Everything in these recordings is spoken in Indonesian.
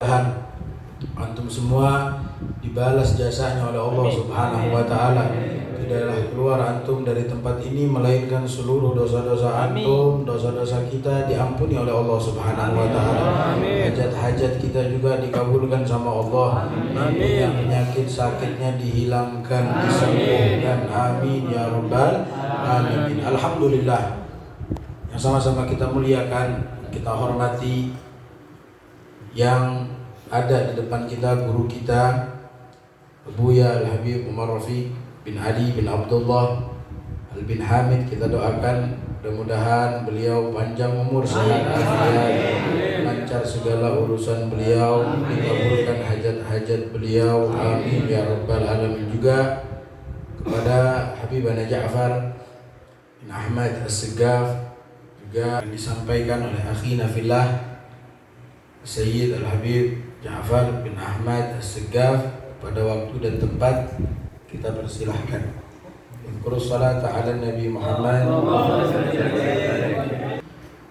Antum semua dibalas jasanya oleh Allah Subhanahu wa taala. Tidaklah keluar antum dari tempat ini melainkan seluruh dosa-dosa antum, dosa-dosa kita diampuni oleh Allah Subhanahu wa taala. Hajat-hajat kita juga dikabulkan sama Allah. Yang penyakit sakitnya dihilangkan, disembuhkan. Amin ya rabbal alamin. Alhamdulillah. Yang sama-sama kita muliakan, kita hormati yang ada di depan kita, guru kita Buya Al-Habib Umar Rafiq bin Ali bin Abdullah Al bin Hamid. Kita doakan mudah-mudahan beliau panjang umur, sehat afiat, lancar segala urusan beliau, dikabulkan hajat-hajat beliau, amin ya rabbal alamin. Juga kepada Habibana Ja'far bin Ahmad As-Segaf juga disampaikan oleh akhina fillah Sayyid Al-Habib Ja'far bin Ahmad As-Segaf. Pada waktu dan tempat kita persilahkan. Iqrus salata ala Nabi Muhammad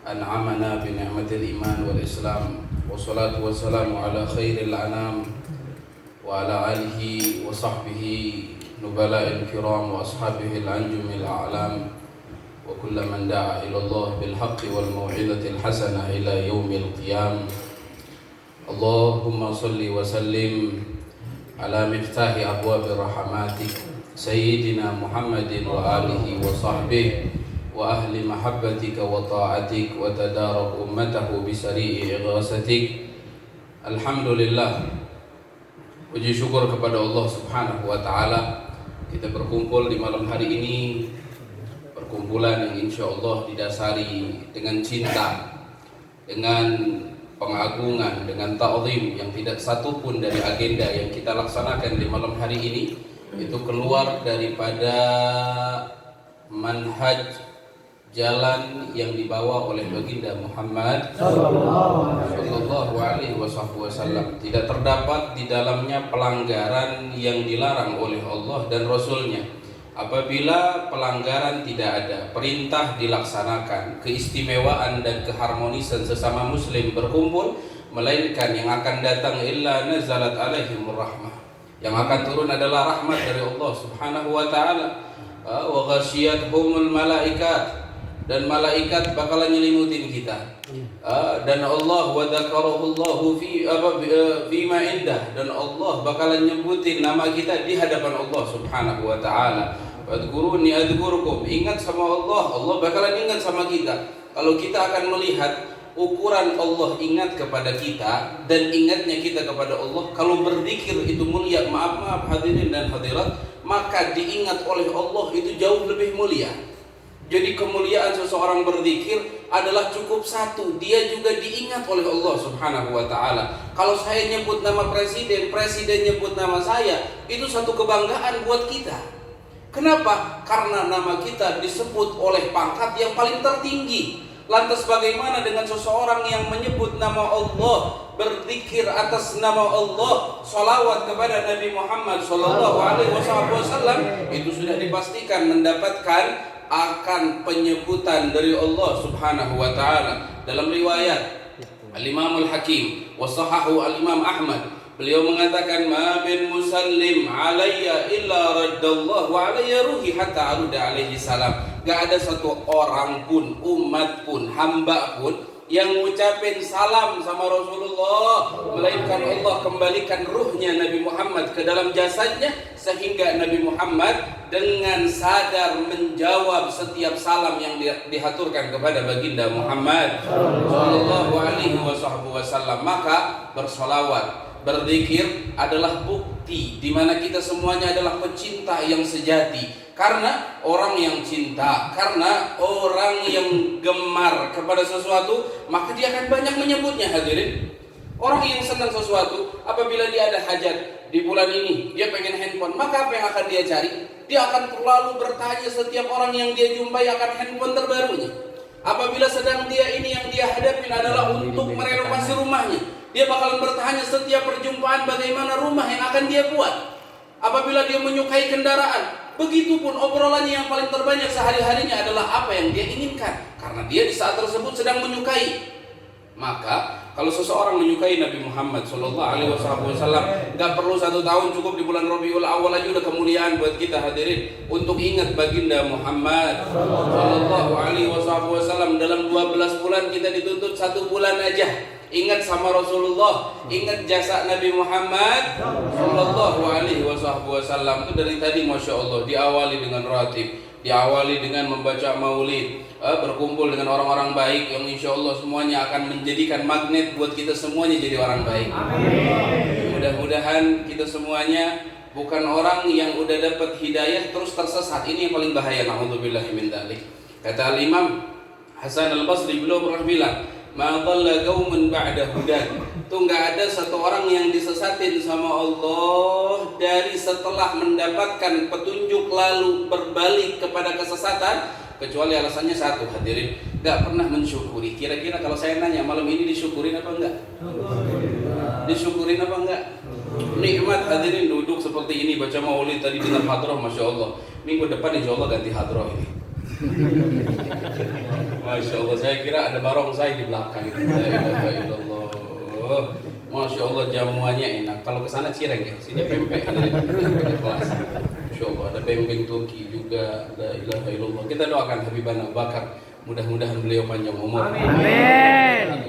an'amana bi ni'matil iman wal islam, wassalatu wassalamu ala khairil anam wa ala alihi wa sahbihi nubala'il kiram wa ashabihi al-anjumil a'lam wa kullu man da'a ila Allah bil haqqi wal mau'izatil hasanah ila yaumil qiyam. Allahumma salli wa sallim ala miftahi abwabi rahmatik Sayyidina Muhammadin wa alihi wa sahbihi wa ahli mahabbatika wa ta'atik wa tadarak ummatahu bisari'i ighasatik. Alhamdulillah, puji syukur kepada Allah Subhanahu wa ta'ala. Kita berkumpul di malam hari ini, perkumpulan yang insya Allah didasari dengan cinta, dengan pengagungan, dengan ta'zim, yang tidak satupun dari agenda yang kita laksanakan di malam hari ini itu keluar daripada manhaj jalan yang dibawa oleh baginda Muhammad sallallahu alaihi wasallam. Tidak terdapat di dalamnya pelanggaran yang dilarang oleh Allah dan Rasulnya. Apabila pelanggaran tidak ada, perintah dilaksanakan, keistimewaan dan keharmonisan sesama muslim berkumpul, melainkan yang akan datang illa nazalat alaihimur rahmah. Yang akan turun adalah rahmat dari Allah Subhanahu wa taala. Wa ghasyiyatuhumul malaikat, dan malaikat bakalan nyelimutin kita. Dan Allah wa dzakarahullahu fi ma indah, dan Allah bakalan nyebutin nama kita di hadapan Allah Subhanahu wa taala. Wadhkuruni adzkurkum, ingat sama Allah, Allah bakalan ingat sama kita. Kalau kita akan melihat ukuran Allah ingat kepada kita dan ingatnya kita kepada Allah, kalau berzikir itu mulia, maaf hadirin dan hadirat, maka diingat oleh Allah itu jauh lebih mulia. Jadi kemuliaan seseorang berzikir adalah cukup satu, dia juga diingat oleh Allah Subhanahu wa taala. Kalau saya nyebut nama presiden, presiden nyebut nama saya, itu satu kebanggaan buat kita. Kenapa? Karena nama kita disebut oleh pangkat yang paling tertinggi. Lantas bagaimana dengan seseorang yang menyebut nama Allah, berzikir atas nama Allah, salawat kepada Nabi Muhammad sallallahu alaihi wasallam, itu sudah dipastikan mendapatkan akan penyebutan dari Allah Subhanahu wa taala. Dalam riwayat Al-Imam Al-Hakim wa sahahu Al-Imam Ahmad, beliau mengatakan, ma bin musallim alayya illa raddallahu alayya ruhi hatta aruda alaihi salam. Gak ada satu orang pun, umat pun, hamba pun yang mengucapkan salam sama Rasulullah, melainkan Allah kembalikan ruhnya Nabi Muhammad ke dalam jasadnya, sehingga Nabi Muhammad dengan sadar menjawab setiap salam yang dihaturkan kepada baginda Muhammad sallallahu alaihi wasallam. Maka bersolawat, berzikir adalah bukti di mana kita semuanya adalah pecinta yang sejati. Karena orang yang cinta, karena orang yang gemar kepada sesuatu, maka dia akan banyak menyebutnya, hadirin. Orang yang senang sesuatu, apabila dia ada hajat di bulan ini, dia pengen handphone, maka apa yang akan dia cari? Dia akan selalu bertanya setiap orang yang dia jumpai akan handphone terbarunya. Apabila sedang dia ini yang dia hadapin adalah untuk merenovasi rumahnya, dia bakalan bertanya setiap perjumpaan bagaimana rumah yang akan dia buat. Apabila dia menyukai kendaraan, begitupun obrolannya yang paling terbanyak sehari-harinya adalah apa yang dia inginkan, karena dia di saat tersebut sedang menyukai. Maka Kalau seseorang menyukai Nabi Muhammad Sallallahu Alaihi Wasallam, nggak perlu 1 tahun, cukup di bulan Rabiul Awal aja udah kemuliaan buat kita hadirin untuk ingat baginda Muhammad Sallallahu Alaihi Wasallam. Dalam 12 bulan kita dituntut 1 bulan aja ingat sama Rasulullah, ingat jasa Nabi Muhammad Sallallahu Alaihi Wasallam. Itu dari tadi Masya Allah diawali dengan ratib, diawali dengan membaca maulid, berkumpul dengan orang-orang baik yang insya Allah semuanya akan menjadikan magnet buat kita semuanya jadi orang baik. Mudah-mudahan kita semuanya bukan orang yang udah dapat hidayah terus tersesat. Ini yang paling bahaya. Na'udzubillahi min dzalik. Kata Al-Imam Hasan Al-Basri, beliau pernah bilang, ma dhalla qaumun ba'da hudan. Tuh nggak ada satu orang yang disesatin sama Allah dari setelah mendapatkan petunjuk lalu berbalik kepada kesesatan, kecuali alasannya satu hadirin, nggak pernah mensyukuri. Kira-kira kalau saya nanya malam ini disyukurin apa enggak? Disyukurin apa enggak? Nikmat hadirin duduk seperti ini baca maulid tadi dengan hadroh, Masya Allah. Minggu depan insya Allah ganti hadroh ini. Masya Allah, saya kira ada barongsai di belakang. La ilaha illallah. Masya Allah, jamuannya enak. Kalau kesana cireng ya, sini pempek hadirin. Masya Allah, ada bembeng Turki juga. La ilaha illallah. Kita doakan Habibana Abu Bakar, mudah-mudahan beliau panjang umur. Amin.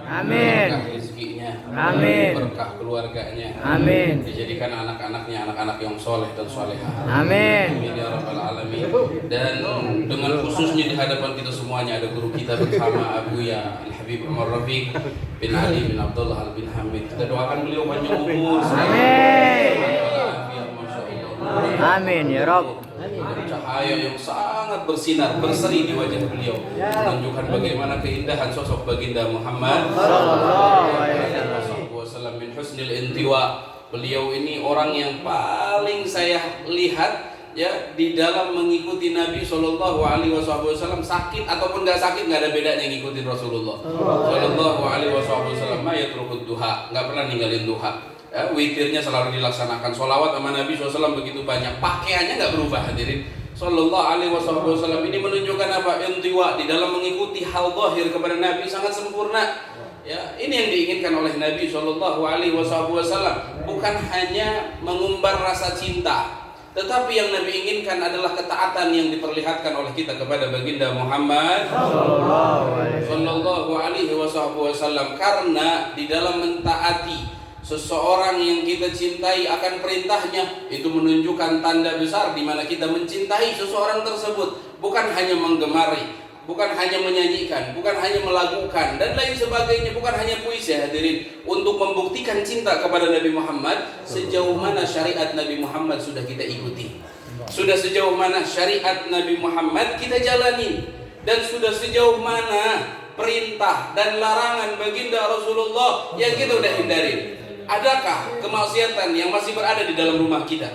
Amin. Berkah rezekinya. Amin. Berkah keluarganya. Amin. Dijadikan anak-anaknya anak-anak yang soleh dan solehah. Amin. Amin ya rabbal alamin. Dan dengan khususnya di hadapan kita semuanya ada guru kita bersama Abuya Al-Habib Umar Rafiq bin Ali bin Abdullah Al bin Hamid. Kita doakan beliau panjang umur. Amin. Masya Allah. Amin ya Rabb. Dan cahaya yang sangat bersinar berseri di wajah beliau menunjukkan bagaimana keindahan sosok baginda Muhammad sallallahu alaihi wasallam. Min husnil intiwa, beliau ini orang yang paling saya lihat ya di dalam mengikuti Nabi Sallallahu Alaihi Wasallam, sakit ataupun nggak sakit nggak ada bedanya ngikutin Rasulullah Sallallahu Alaihi Wasallam. Yatrukut duha, nggak pernah ninggalin duha. Witirnya selalu dilaksanakan, sholawat sama Nabi SAW begitu banyak, pakaiannya nggak berubah hadirin. Sallallahu Alaihi Wasallam ini menunjukkan apa? Intiwa, di dalam mengikuti hal zahir kepada Nabi sangat sempurna. Ya, ini yang diinginkan oleh Nabi Sallallahu Alaihi Wasallam, bukan hanya mengumbar rasa cinta, tetapi yang Nabi inginkan adalah ketaatan yang diperlihatkan oleh kita kepada baginda Muhammad Sallallahu Alaihi Wasallam. Karena di dalam mentaati seseorang yang kita cintai akan perintahnya, itu menunjukkan tanda besar di mana kita mencintai seseorang tersebut, bukan hanya menggemari, bukan hanya menyanyikan, bukan hanya melakukan dan lain sebagainya, bukan hanya puisi hadirin, untuk membuktikan cinta kepada Nabi Muhammad. Sejauh mana syariat Nabi Muhammad sudah kita ikuti, sudah sejauh mana syariat Nabi Muhammad kita jalani, dan sudah sejauh mana perintah dan larangan baginda Rasulullah yang kita udah hindari. Adakah kemaksiatan yang masih berada di dalam rumah kita?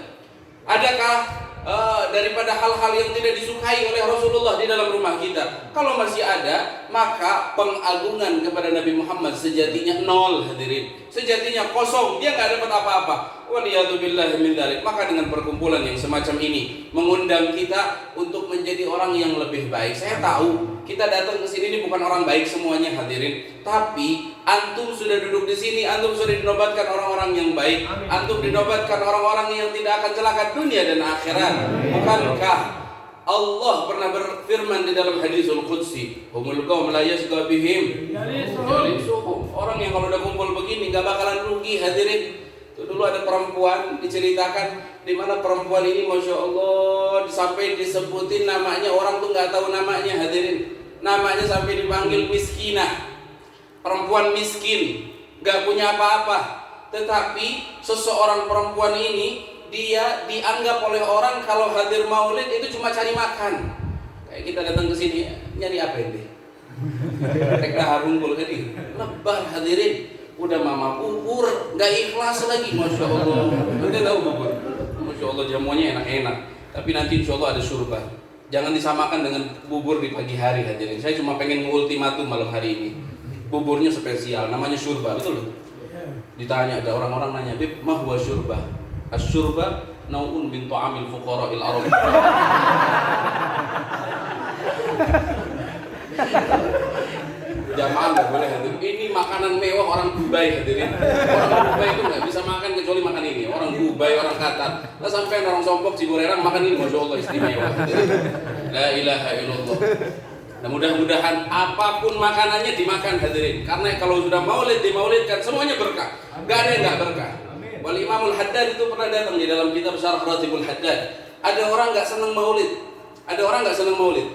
Adakah daripada hal-hal yang tidak disukai oleh Rasulullah di dalam rumah kita? Kalau masih ada, maka pengagungan kepada Nabi Muhammad sejatinya nol hadirin, sejatinya kosong, dia nggak dapat apa-apa. Waliyadzubillahi min dzalik. Maka dengan perkumpulan yang semacam ini mengundang kita untuk menjadi orang yang lebih baik. Saya tahu kita datang ke sini ini bukan orang baik semuanya hadirin, tapi antum sudah duduk di sini, antum sudah dinobatkan orang-orang yang baik, antum dinobatkan orang-orang yang tidak akan celaka dunia dan akhirat. Bukankah Allah pernah berfirman di dalam hadisul qudsi, humul qaum la yasqa bihim jalisuhum. Orang yang kalau udah kumpul begini gak bakalan rugi hadirin. Itu dulu ada perempuan diceritakan di mana perempuan ini Masya Allah sampai disebutin namanya, orang tuh nggak tahu namanya hadirin. Namanya sampai dipanggil miskinah, perempuan miskin, nggak punya apa-apa. Tetapi seseorang perempuan ini dia dianggap oleh orang kalau hadir maulid itu cuma cari makan. Kayak kita datang ke sini nyari apa ini? Rek dahar unggul tadi, lebar hadirin. Udah mama bubur, nggak ikhlas lagi, Masya Allah. Nanti tahu bubur, Masya Allah jamuannya enak-enak. Tapi nanti Insya Allah ada surba. Jangan disamakan dengan bubur di pagi hari hadirin. Saya cuma pengen mengultimatum malam hari ini. Buburnya spesial, namanya surba, betul loh. Ditanya, ada orang-orang nanya, Bib, mah huwa surba? As-surba nau'un bin ta'amil fuqara'il arab. berjamaah nggak boleh hadirin. Ini makanan mewah orang Dubai hadirin. Orang Dubai itu nggak bisa makan kecuali makan ini. Orang Dubai, orang Qatar. Nah sampai orang Sompok, Ciburerang makan ini, masya Allah istimewa. Hadirin. La ilaha illallah. Nah mudah-mudahan apapun makanannya dimakan hadirin. Karena kalau sudah maulid dimaulidkan semuanya berkah. Gak ada yang nggak berkah. Wal Imamul Haddad itu pernah datang di dalam kitab Syarah Ratibul Haddad. Ada orang nggak senang maulid. Ada orang nggak senang maulid.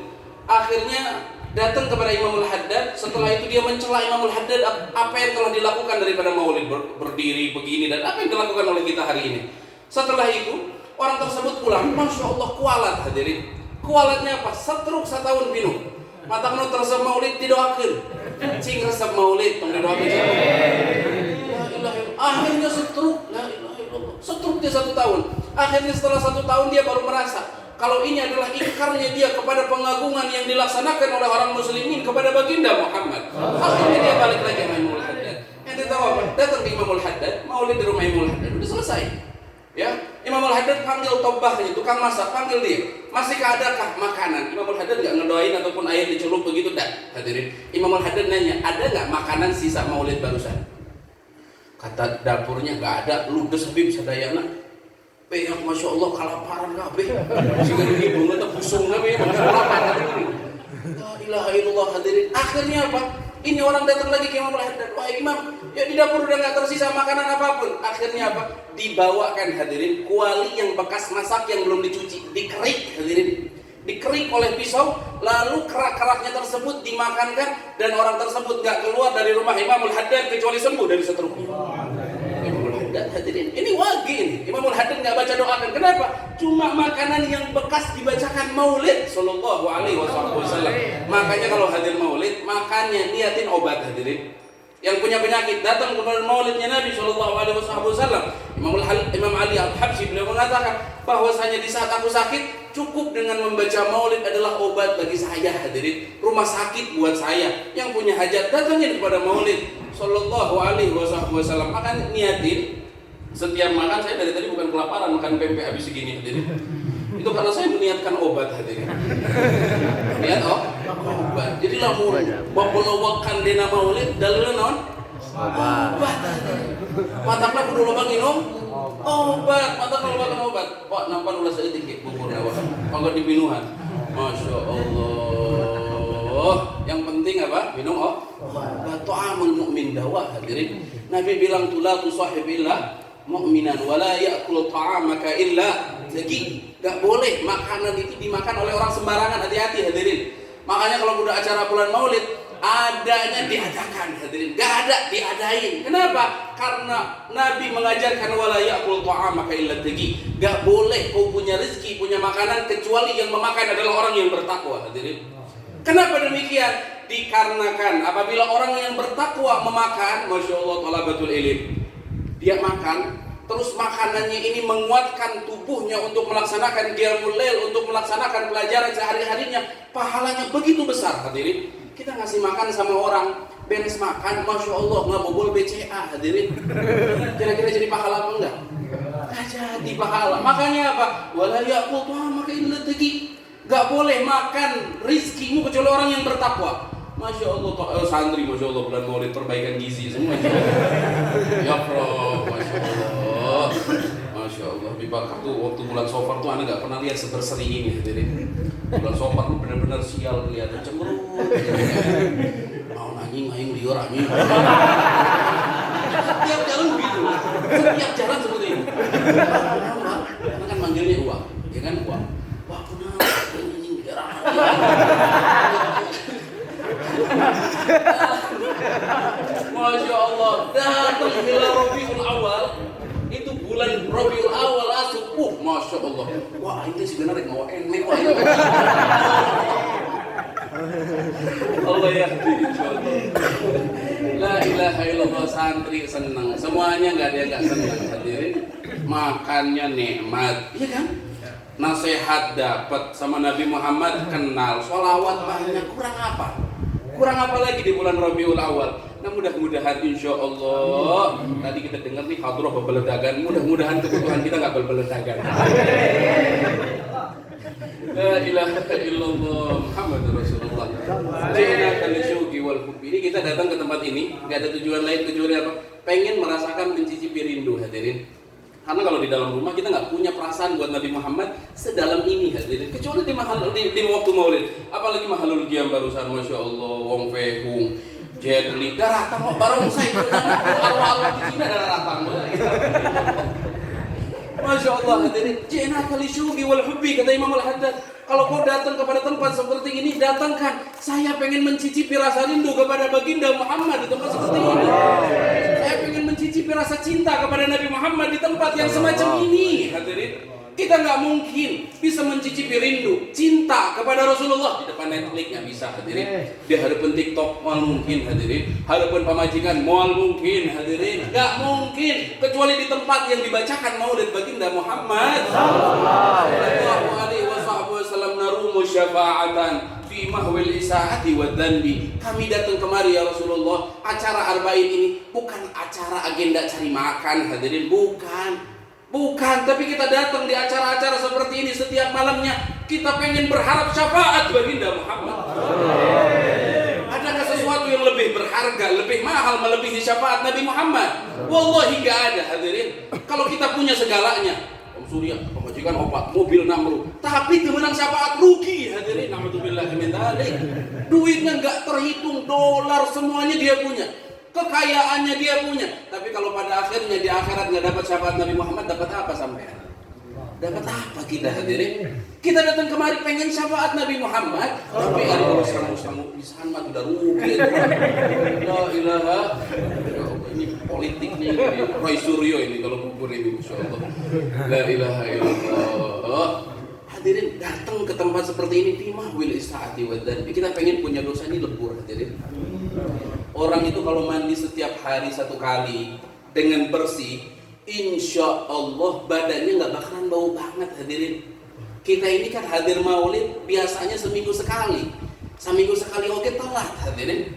Akhirnya datang kepada Imamul Haddad. Setelah itu dia mencela Imamul Haddad apa yang telah dilakukan daripada maulid, berdiri begini dan apa yang dilakukan oleh kita hari ini. Setelah itu orang tersebut pulang, masya Allah kualat hadirin. Kualatnya apa? Setruk setahun pinuh. Mata kena tersebut maulid didoakan. Cing resep maulid tong didoakan. Akhirnya setruk. La ilaha illallah. Setruk dia 1 tahun. Akhirnya setelah 1 tahun dia baru merasa kalau ini adalah ingkarnya dia kepada pengagungan yang dilaksanakan oleh orang muslimin kepada baginda Muhammad. Akhirnya dia balik lagi ke Imamul Haddad. Ente tahu apa? Datang ke Imamul Haddad, maulid di rumah Imamul Haddad. Udah selesai. Ya, Imamul Haddad panggil tobahnya, tukang masak, panggil dia. Masihkah adakah makanan? Imamul Haddad nggak ngedoain ataupun air dicelup begitu, dah. Hadirin. Imamul Haddad nanya, ada nggak makanan sisa maulid barusan? Kata dapurnya nggak ada, ludes bim sadayana. Yang masya Allah kalaparan kabeh. Sehingga ibu nggak busung kabeh, kalaparan. La ilaha illallah hadirin. Akhirnya apa? Ini orang datang lagi ke Imamul Haddad. Wah Imam, ya di dapur udah nggak tersisa makanan apapun. Akhirnya apa? Dibawakan hadirin kuali yang bekas masak yang belum dicuci, dikerik hadirin. Dikerik oleh pisau, lalu kerak-keraknya tersebut dimakankan dan orang tersebut nggak keluar dari rumah Imamul Haddad kecuali sembuh dari setruk. Imamul Haddad hadirin, ini wagi ini. Imamul Haddad nggak baca doakan. Kenapa? Cuma makanan yang bekas dibacakan maulid sallallahu alaihi wasallam. Makanya kalau hadir maulid, makannya niatin obat hadirin. Yang punya penyakit datang kepada maulidnya Nabi sallallahu alaihi wasallam. Imam Ali Al-Habsyi beliau mengatakan bahwasanya di saat aku sakit cukup dengan membaca maulid adalah obat bagi saya hadirin. Rumah sakit buat saya. Yang punya hajat datangin kepada maulid sallallahu alaihi wasallam. Makan niatin setiap makan, saya dari tadi bukan kelaparan makan pempek habis segini hadirin. Itu karena saya meniatkan obat hadirin. Niat obat. Jadi lamun bawa-bawakan dina maulid dalilna naon? Obat. Matakna kudu loba nginum obat. Matakna loba nginum obat. Pak nampan ulah saeutik ge buburna wah. Mangga dipinuhan. Masya Allah. Yang penting apa? Minum obat. Ta'amul mu'min dawa hadirin. Nabi bilang la tusahibillah mu'minan wala ya'kul ta'amaka illa daging. Gak boleh makanan itu dimakan oleh orang sembarangan, hati-hati hadirin. Makanya kalau udah acara bulan maulid adanya diadakan hadirin, gak ada diadain. Kenapa? Karena Nabi mengajarkan wala ya'kul ta'amaka illa daging. Gak boleh kau punya rezeki, punya makanan kecuali yang memakan adalah orang yang bertakwa hadirin. Kenapa demikian? Dikarenakan apabila orang yang bertakwa memakan, masya Allah talabatul ilm, dia makan, terus makanannya ini menguatkan tubuhnya untuk melaksanakan qiyamul lail, untuk melaksanakan pelajaran sehari-harinya, pahalanya begitu besar hadirin. Kita ngasih makan sama orang, beres makan, masya Allah nggak bobol BCA hadirin. Kira-kira jadi pahala apa enggak? Nggak jadi pahala. Makanya apa? Wala ya'kul ta'amaka illa taqi. Gak boleh makan rizkimu kecuali orang yang bertakwa. Masya Allah, santri, masya Allah bulan maulid perbaikan gizi semua. Ya Prof, masya Allah, masya Allah. Bibakar tuh waktu bulan Safar tuh anda gak pernah lihat seberseri ini, hadirin. Bulan Safar tuh benar-benar sial kelihatan cemberut. Mau anjing liur anjing. Setiap jalan begitu, setiap jalan seperti ini. Karena kan manggilnya uang, ya kan uang. Wah benar, anjing daerah. Masya Allah, datang bulan Rabiul Awal, itu bulan Rabiul Awal asup, Masya Allah. Wah ini sebenarnya mau enek wah ini. Allah ya, la ilaha illallah. Santri senang, semuanya nggak ada yang nggak senang hadirin. Makannya nikmat, iya kan? Nasihat dapat sama Nabi Muhammad kenal, sholawat banyak, kurang apa? Kurang apa lagi di bulan Rabiul Awal? Nah mudah-mudahan insya Allah tadi kita dengar nih hadrah berbeledagan, mudah-mudahan kebutuhan kita nggak berbeledagan. La ilaha illallah Muhammadur Rasulullah. Ji'naka lisyuqi wal hubbi. Ini kita datang ke tempat ini nggak ada tujuan lain kecuali apa? Pengen merasakan mencicipi rindu, hadirin. Karena kalau di dalam rumah kita nggak punya perasaan buat Nabi Muhammad sedalam ini, hadirin. Kecuali di waktu Maulid. Apalagi Mahalul Qiyam barusan, masya Allah, Wong Fehung, Jedli, darah tang bareng saya. Allah di sini darah tang. Masya Allah, hadirin. Ji'naka lisyuqi wal hubbi, kata Imam Al-Haddad. Kalau kau datang kepada tempat seperti ini, datangkan. Saya pengen mencicipi rasa rindu kepada baginda Muhammad di tempat seperti ini. Saya pengen mencicipi rasa cinta kepada Nabi Muhammad di tempat yang semacam ini, hadirin. Kita nggak mungkin bisa mencicipi rindu, cinta kepada Rasulullah di depan Netflix, nggak bisa, hadirin. Di hadapan TikTok mal mungkin, hadirin. Hadapan pemajikan mal mungkin, hadirin. Nggak mungkin kecuali di tempat yang dibacakan maulid baginda Muhammad sallallahu alaihi wasallam, narumu syafa'atan fi mahwil isaati wa dhanbi. Kami datang kemari ya Rasulullah. Acara Arba'in ini bukan acara agenda cari makan, hadirin, bukan. Bukan, tapi kita datang di acara-acara seperti ini setiap malamnya kita pengen berharap syafaat baginda Muhammad. Adakah sesuatu yang lebih berharga, lebih mahal melebihi syafaat Nabi Muhammad? Wallahi nggak ada, hadirin. Kalau kita punya segalanya, Om Surya, pemajikan opat, mobil namru, tapi kemenang syafaat rugi, hadirin. Na'udzubillah min dzalik. Duitnya nggak terhitung, dolar semuanya dia punya. Kekayaannya dia punya, tapi kalau pada akhirnya di akhirat nggak dapat syafaat Nabi Muhammad, dapat apa sampean? Dapat apa kita, hadirin? Kita datang kemari pengen syafaat Nabi Muhammad, tapi ada urusan di sana udah rugi. La ilaha, ini politik nih, Roy Suryo ini kalau kubur ini, masya Allah. La ilaha illallah. Hadirin, datang ke tempat seperti ini fi mahwil isaati wa dhanbi. Kita pengen punya dosa ini lebur, hadirin. Orang itu kalau mandi setiap hari 1 kali dengan bersih, insya Allah badannya nggak bakalan bau banget, hadirin. Kita ini kan hadir maulid biasanya seminggu sekali oke telat, hadirin.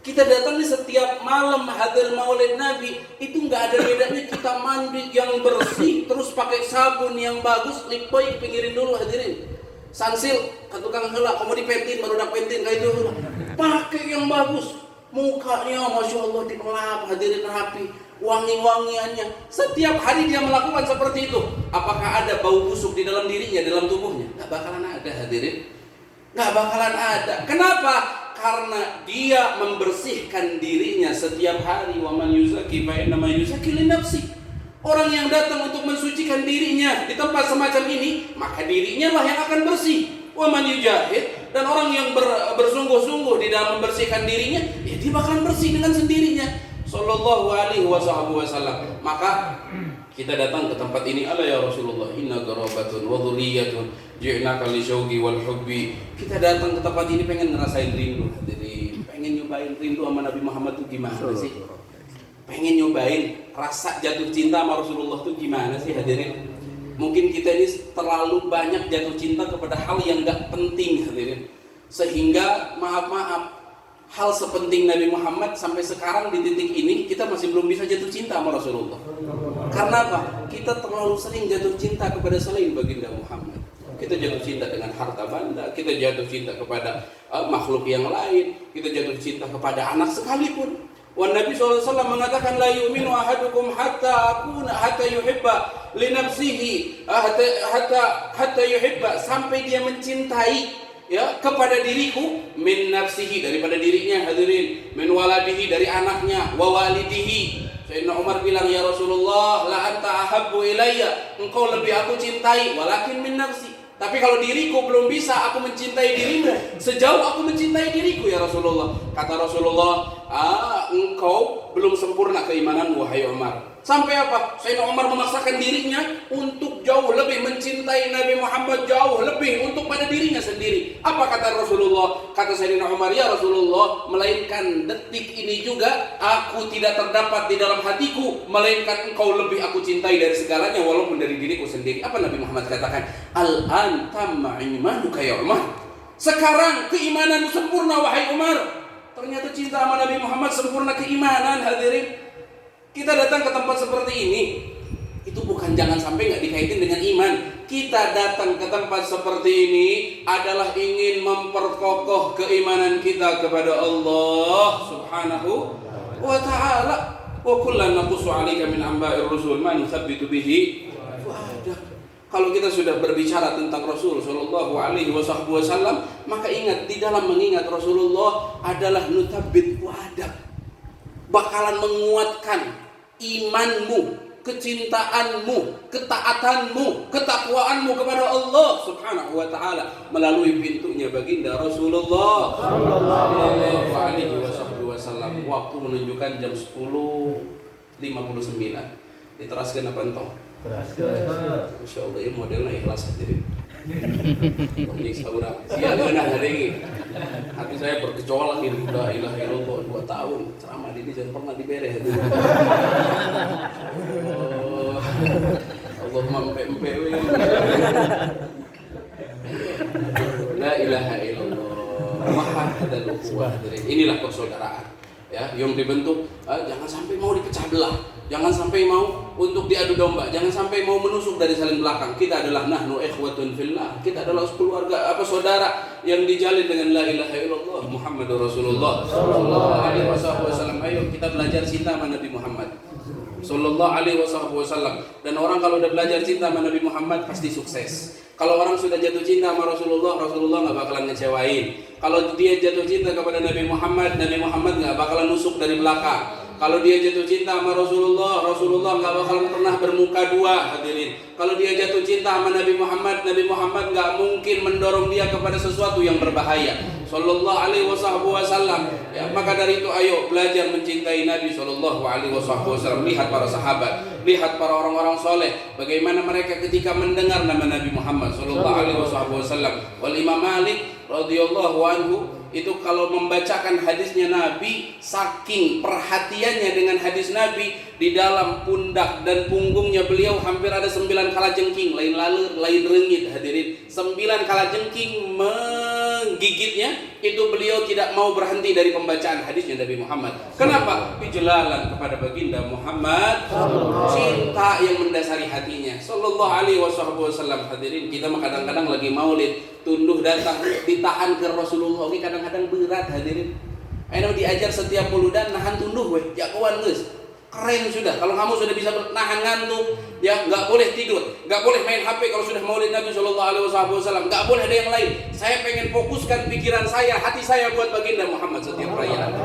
Kita datang nih setiap malam hadir maulid Nabi, itu nggak ada bedanya kita mandi yang bersih terus pakai sabun yang bagus, lip boy pinggirin dulu, hadirin. Sunsil ke tukang heula, kamu dipentin baru dak pentin kayak itu heula. Pakai yang bagus. Mukanya masya Allah dikelap, hadirin, rapi, wangi-wangiannya. Setiap hari dia melakukan seperti itu. Apakah ada bau busuk di dalam dirinya, dalam tubuhnya? Nggak bakalan ada, hadirin. Nggak bakalan ada. Kenapa? Karena dia membersihkan dirinya setiap hari. Wa man yuzaki fa innama yuzaki li nafsi. Orang yang datang untuk mensucikan dirinya di tempat semacam ini, maka dirinya lah yang akan bersih. Wa man yujahid, dan orang yang bersungguh-sungguh di dalam membersihkan dirinya, ya dia bakalan bersih dengan sendirinya. Sallallahu alaihi wasallam. Maka kita datang ke tempat ini, ala ya Rasulullah, inna garabatun wa dhurriyyatun ji'naka li syauqi wal hubbi. Kita datang ke tempat ini pengen ngerasain rindu, hadirin. Pengen nyobain rindu sama Nabi Muhammad itu gimana sih? Pengen nyobain rasa jatuh cinta sama Rasulullah itu gimana sih, hadirin? Mungkin kita ini terlalu banyak jatuh cinta kepada hal yang gak penting, hadirin. Sehingga maaf, hal sepenting Nabi Muhammad sampai sekarang di titik ini kita masih belum bisa jatuh cinta sama Rasulullah. Karena apa? Kita terlalu sering jatuh cinta kepada selain baginda Muhammad. Kita jatuh cinta dengan harta benda, kita jatuh cinta kepada makhluk yang lain, kita jatuh cinta kepada anak sekalipun. Wan Nabi SAW mengatakan la yu'minu ahadukum hatta yuhibba li nafsihi hatta yuhibba, sampai dia mencintai ya kepada diriku min nafsihi, daripada dirinya, hadirin, min waladihi, dari anaknya, wa walidihi. Sayyidina Umar bilang, ya Rasulullah, la anta ahabbu ilayya, engkau lebih aku cintai, walakin min nafsi. Tapi kalau diriku belum bisa aku mencintai dirimu sejauh aku mencintai diriku, ya Rasulullah. Kata Rasulullah, engkau belum sempurna keimanan, wahai Umar. Sampai apa? Sayyidina Umar memaksakan dirinya untuk jauh lebih mencintai Nabi Muhammad, jauh lebih untuk pada dirinya sendiri. Apa kata Rasulullah? Kata Sayyidina Umar, ya Rasulullah, melainkan detik ini juga aku tidak terdapat di dalam hatiku melainkan engkau lebih aku cintai dari segalanya walaupun dari diriku sendiri. Apa Nabi Muhammad katakan? Al-an tamma imanuka ya Umar. Sekarang keimananmu sempurna, wahai Umar. Ternyata cinta sama Nabi Muhammad sempurna keimanan, hadirin. Kita datang ke tempat seperti ini, itu bukan bukan jangan sampai nggak dikaitin dengan iman. Kita datang ke tempat seperti ini adalah ingin memperkokoh keimanan kita kepada Allah Subhanahu wa ta'ala. Wa kullan naqussu 'alaika min anba'ir rusul ma nuthabbitu bihi fu'adak. Kalau kita sudah berbicara tentang Rasul sallallahu alaihi wasallam, maka ingat di dalam mengingat Rasulullah adalah nuthabbit fu'adak. Bakalan menguatkan imanmu, kecintaanmu, ketaatanmu, ketakwaanmu kepada Allah Subhanahu wa ta'ala melalui pintunya baginda Rasulullah sallallahu alaihi wasallam. Waktu menunjukkan jam 10.59. Diteraskan apa entong? Teraskan. Masya Allah, ini modelnya ikhlas hadirin. Menyiksa orang. Siapa nak hari ini? Hati saya bergejolak ini. La ilaha illallah 2 tahun ceramah ini jangan pernah diberes. Allahumma mpe-mpe. La ilaha illallah. Mahadal ukhuwah. Inilah persaudaraan ya, yang dibentuk. Jangan sampai mau dipecah belah, jangan sampai mau untuk diadu domba, jangan sampai mau menusuk dari saling belakang. Kita adalah nahnu ikhwatun fillah, kita adalah keluarga saudara yang dijalin dengan la ilaha illallah Muhammadur Rasulullah sallallahu alaihi wasallam. Ayo kita belajar cinta sama Nabi Muhammad sallallahu alaihi wasallam. Dan orang kalau udah belajar cinta sama Nabi Muhammad pasti sukses. Kalau orang sudah jatuh cinta sama Rasulullah nggak bakalan ngecewain. Kalau dia jatuh cinta kepada Nabi Muhammad nggak bakalan nusuk dari belakang. Kalau dia jatuh cinta sama Rasulullah nggak bakalan pernah bermuka dua, hadirin. Kalau dia jatuh cinta sama Nabi Muhammad nggak mungkin mendorong dia kepada sesuatu yang berbahaya. Sallallahu alaihi wasallam. Ya, maka dari itu ayo belajar mencintai Nabi sallallahu alaihi wasallam. Lihat para sahabat, lihat para orang-orang soleh, bagaimana mereka ketika mendengar nama Nabi Muhammad sallallahu alaihi wasallam. Wal Imam Malik radhiyallahu anhu itu kalau membacakan hadisnya Nabi, saking perhatiannya dengan hadis Nabi, di dalam pundak dan punggungnya beliau hampir ada 9 kalajengking, lain laler, lain rengit, hadirin. 9 kalajengking menggigitnya, itu beliau tidak mau berhenti dari pembacaan hadisnya Nabi Muhammad. Kenapa? Ijlalan kepada baginda Muhammad, cinta yang mendasari hatinya sallallahu alaihi wasallam. Hadirin, kita kadang-kadang lagi maulid, tunduh datang ditahan ke Rasulullah, ini kadang-kadang berat, hadirin. Ayo diajar setiap muludan nahan tunduh weh, jagoan geus. Keren sudah, kalau kamu sudah bisa nahan ngantuk, ya nggak boleh tidur, nggak boleh main HP kalau sudah maulid Nabi Shallallahu Alaihi Wasallam, nggak boleh ada yang lain. Saya pengen fokuskan pikiran saya, hati saya buat baginda Muhammad setiap perayaan.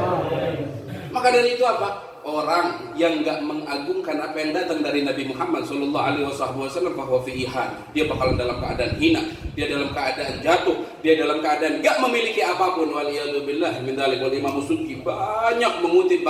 Maka dari itu apa? Orang yang nggak mengagungkan apa yang datang dari Nabi Muhammad Shallallahu Alaihi Wasallam, bahwa fiihan, dia bakalan dalam keadaan hina, dia dalam keadaan jatuh, dia dalam keadaan nggak memiliki apapun. Waliyadzubillah min dzalik. Wal Imam Sudki banyak mengutip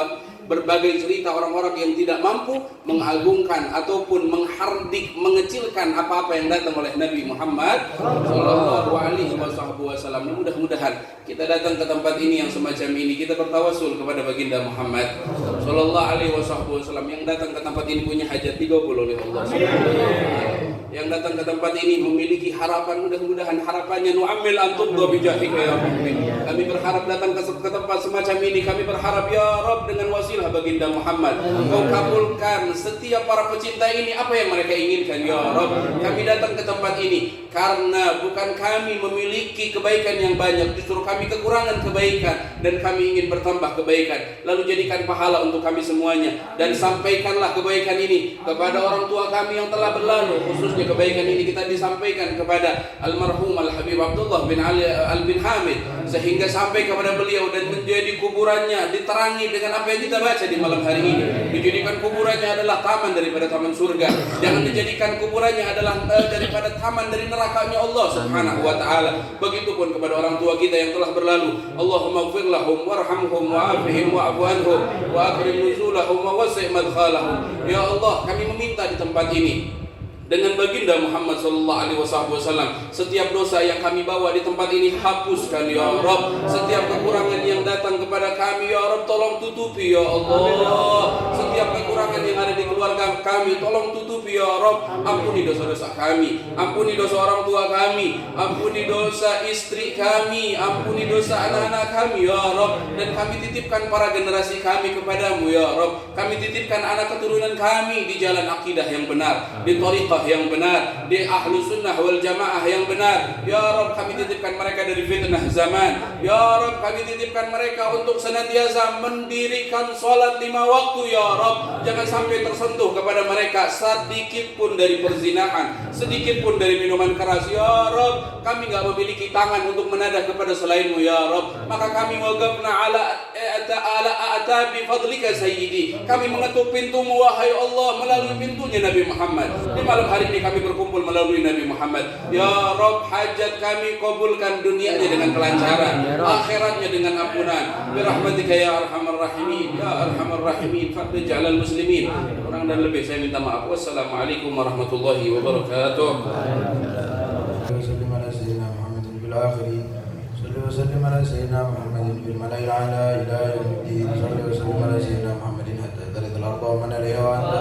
berbagai cerita orang-orang yang tidak mampu mengagungkan ataupun menghardik, mengecilkan apa-apa yang datang oleh Nabi Muhammad sallallahu alaihi wasallam. Mudah-mudahan kita datang ke tempat ini yang semacam ini, kita bertawassul kepada baginda Muhammad sallallahu alaihi wasallam. Yang datang ke tempat ini punya hajat digabul oleh Allah subhanahu wa ta'ala. Yang datang ke tempat ini memiliki harapan, mudah-mudahan harapannya nu'amil antubda bijahika ya Rabbi. Kami berharap datang ke tempat semacam ini, kami berharap ya Rabb dengan wasilah baginda Muhammad, Engkau kabulkan setiap para pecinta ini apa yang mereka inginkan ya Rabb. Kami datang ke tempat ini karena bukan kami memiliki kebaikan yang banyak, justru kami kekurangan kebaikan dan kami ingin bertambah kebaikan. Lalu jadikan pahala untuk kami semuanya dan sampaikanlah kebaikan ini kepada orang tua kami yang telah berlalu. Khususnya kebaikan ini kita disampaikan kepada almarhum Al-Habib Abdullah bin Ali Al-Bin Hamid, sehingga sampai kepada beliau dan menjadi kuburannya diterangi dengan apa yang kita baca di malam hari ini. Dijadikan kuburannya adalah taman daripada taman surga, jangan dijadikan kuburannya adalah daripada taman dari nerakanya Allah subhanahu wa ta'ala. Begitupun kepada orang tua kita yang telah berlalu, Allahumma ighfir lahum warhamhum wa'afihim wa'afu anhum wa akrim nuzulahum wa wasi' madkhalahum. Ya Allah, kami meminta di tempat ini dengan baginda Muhammad sallallahu alaihi wasallam, setiap dosa yang kami bawa di tempat ini hapuskan ya Rabb. Setiap kekurangan yang datang kepada kami ya Rabb, tolong tutupi ya Allah. Setiap kekurangan yang ada di keluarga keluarga kami, tolong tutupi ya Rabb. Ampuni dosa-dosa kami, ampuni dosa orang tua kami, ampuni dosa istri kami, ampuni dosa anak-anak kami ya Rabb. Dan kami titipkan para generasi kami kepadamu ya Rabb. Kami titipkan anak keturunan kami di jalan akidah yang benar, di thariqah yang benar, di ahlu sunnah wal jamaah yang benar ya Rabb. Kami titipkan mereka dari fitnah zaman ya Rabb. Kami titipkan mereka untuk senantiasa mendirikan sholat 5 waktu ya Rabb. Jangan sampai tersentuh kepada mereka sedikit pun dari perzinahan, sedikit pun dari minuman keras ya Rabb. Kami enggak memiliki tangan untuk menadah kepada selainmu ya Rabb. Maka kami waqafna ala a'tabi fadlika sayyidi. Kami mengetuk pintumu wahai Allah melalui pintunya Nabi Muhammad. Di malam hari ini kami berkumpul melalui Nabi Muhammad ya Rabb. Hajat kami kabulkan, dunianya dengan kelancaran, akhiratnya dengan ampunan. Birahmatika ya arhamar rahimin ya arhamar rahimin. Fadl jalal muslimin. Kurang dan lebih saya minta maaf. Wassalamualaikum warahmatullahi wabarakatuh. وسلم على سيدنا محمد في الآخرين صل وسلم على سيدنا محمد في الملأ الأعلى إلى يوم الدين صل وسلم على سيدنا محمد حتى ترث الأرض ومن عليها وأنت